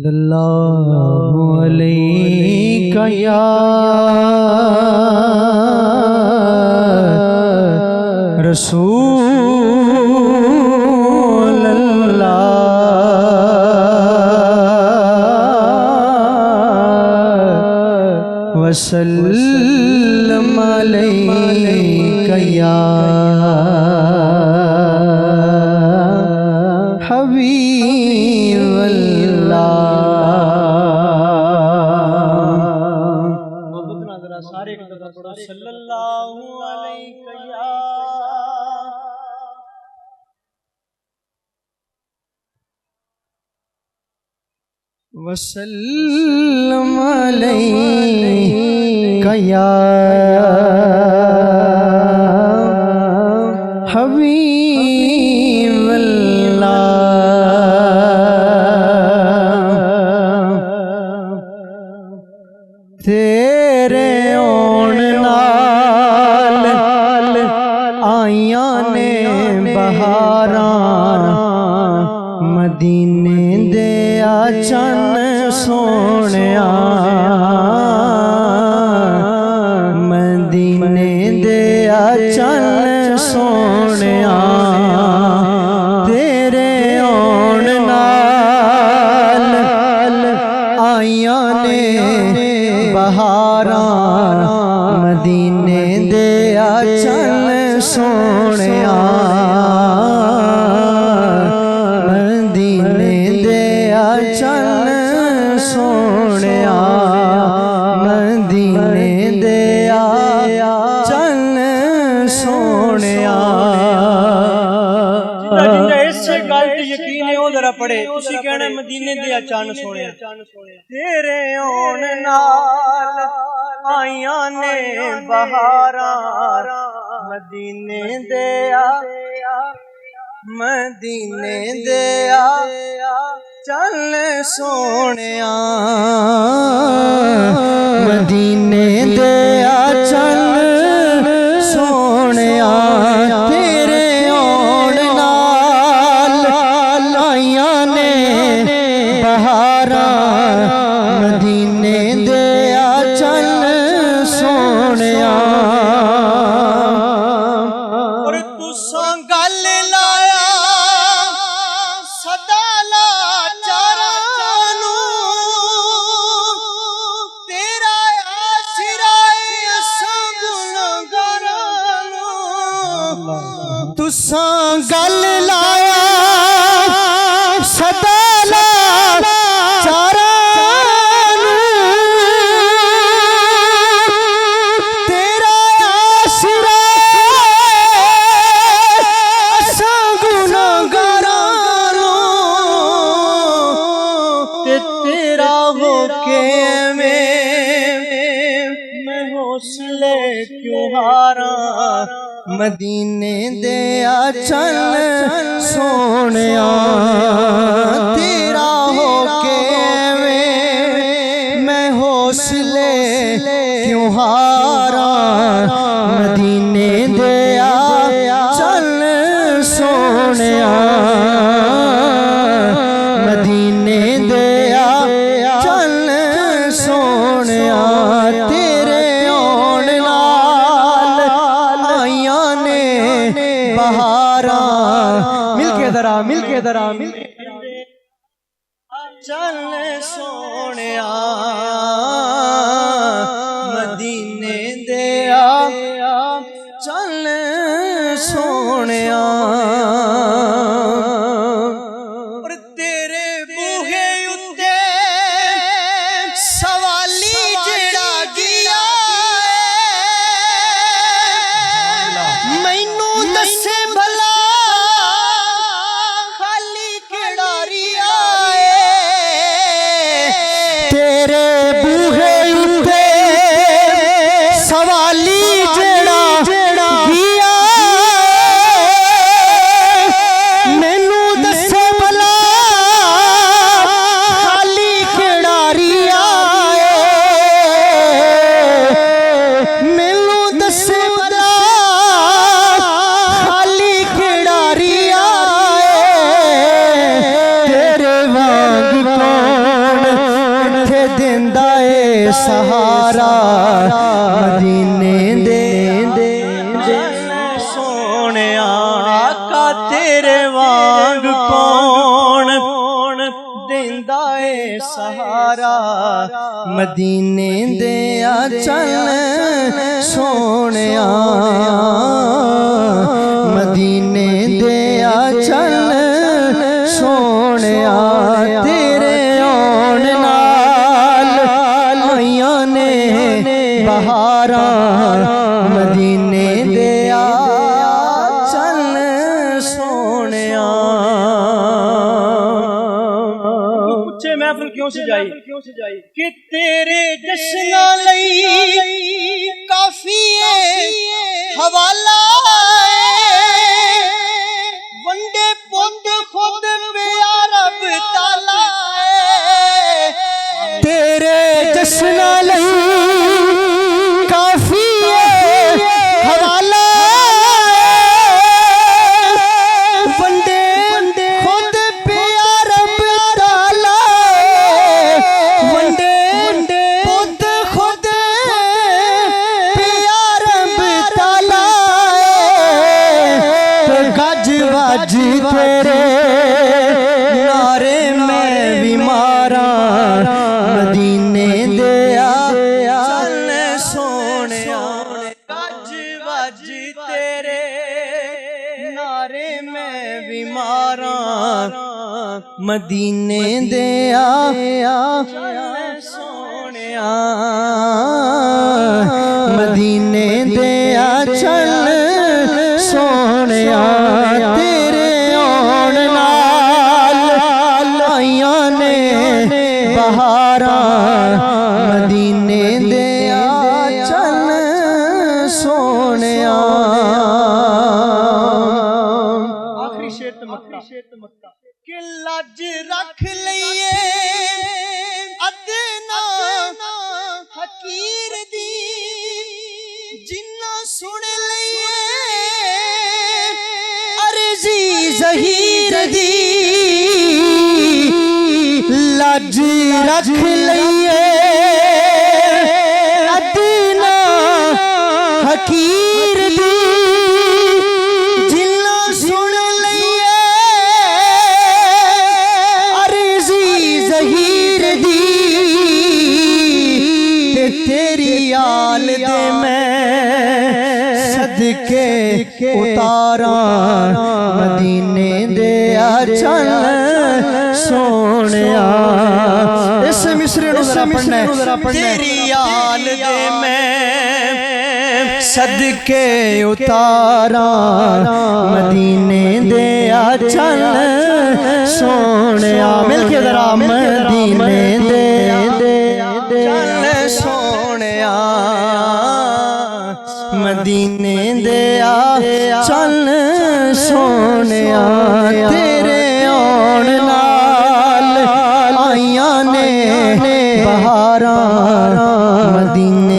सल्लल्लाहु अलैका या रसूल अल्लाह वसल्लम अलैका या हबीब सल्लल्लाहु अलैका या वसल्लम अलैका या हबीब तेरे ओण नाल आइयां ने बहारां मदीने दे चन्न सोहणिया मदीने दे चन्न सोहणिया तेरे ओण नाल आइयां ने बहारां मदीने दे चन्न सोहणिया मदीने दे चन्न सोहणिया मदीने दे चन्न सोहणिया जिंदा इसे गल ते यकीन है ओ जरा पढ़े तुसी कहना मदीने दे चन्न सोहणिया तेरे ओण नाल आइयां ने बहारां मदीने दे चल सोहणिया मदीने दे चल सोहणिया तेरे ओण नाल आइयां ने बहारां मदीने दे चल सोहणिया और तुसां गल लाया सदा ला चारानू तेरा आसिराए गुनहगारानू तुसां गल लाया सदा ला चारानू तेरा आसिराए गुनहगारानू ते तेरा होके मैं हौसले क्यों हारा मदीने दे चल सोहणिया तेरा होके मैं हौसले क्यों हारा मदीने दे चल सोहणिया मदीने दे चल सोहणिया तेरे ओण नाल आइयां ने बहारां मिलके दरा चल सोहणिया मदीने दे चल सोहणिया और तेरे बूहे उत्ते सवाली जेड़ा गिया मैनू दसे भला खाली केड़ा रिया तेरे बूहे उत्ते सहारा मदीने दे सोने आका तेरे वांग कौन देंदा ए सहारा मदीने दे चल सोने मदीने दे चल सोने तेरे आउण नाल आइयां ने बहारा मदीने दे चल सोने पूछे महफिल क्यों सजाई कि तेरे जश्ना लई काफी हवाला वंडे पुत खुद प्यार रब ताला तेरे जश्ना लई काफी हवाला वंडे खुद प्यार रब ताला वंडे खुद खुद प्यार रब ताला गज वज तेरे नारे में बीमारा मदीने दे चल सोने गज वज तेरे नारे में बीमारा मदीने दे सोने मदीने दे चल सोने तेरे आउण नाल आइयां ने बहारा मदीने दे चल सोने आखिरी शेर ते मक्का कि लज रख लईए अदना हकीर दी जिन्ना सुन लईए अर्जी ज़हीर दी लज रख लईए अदना हकीर दी जिन्ना सुन लईए अर्जी ज़हीर दी ते तेरी आल दे मैं सदके उतारा मदीने दे चल सोने इस मिसरे नु जरा पढ़ना तेरी आल दे मैं सदके उतारा मदीने दे चल सोने मिल के जरा मदीने दे चल सोने मदीने दे चल सोने तेरे आउण नाल आइयां ने बहारा मदीने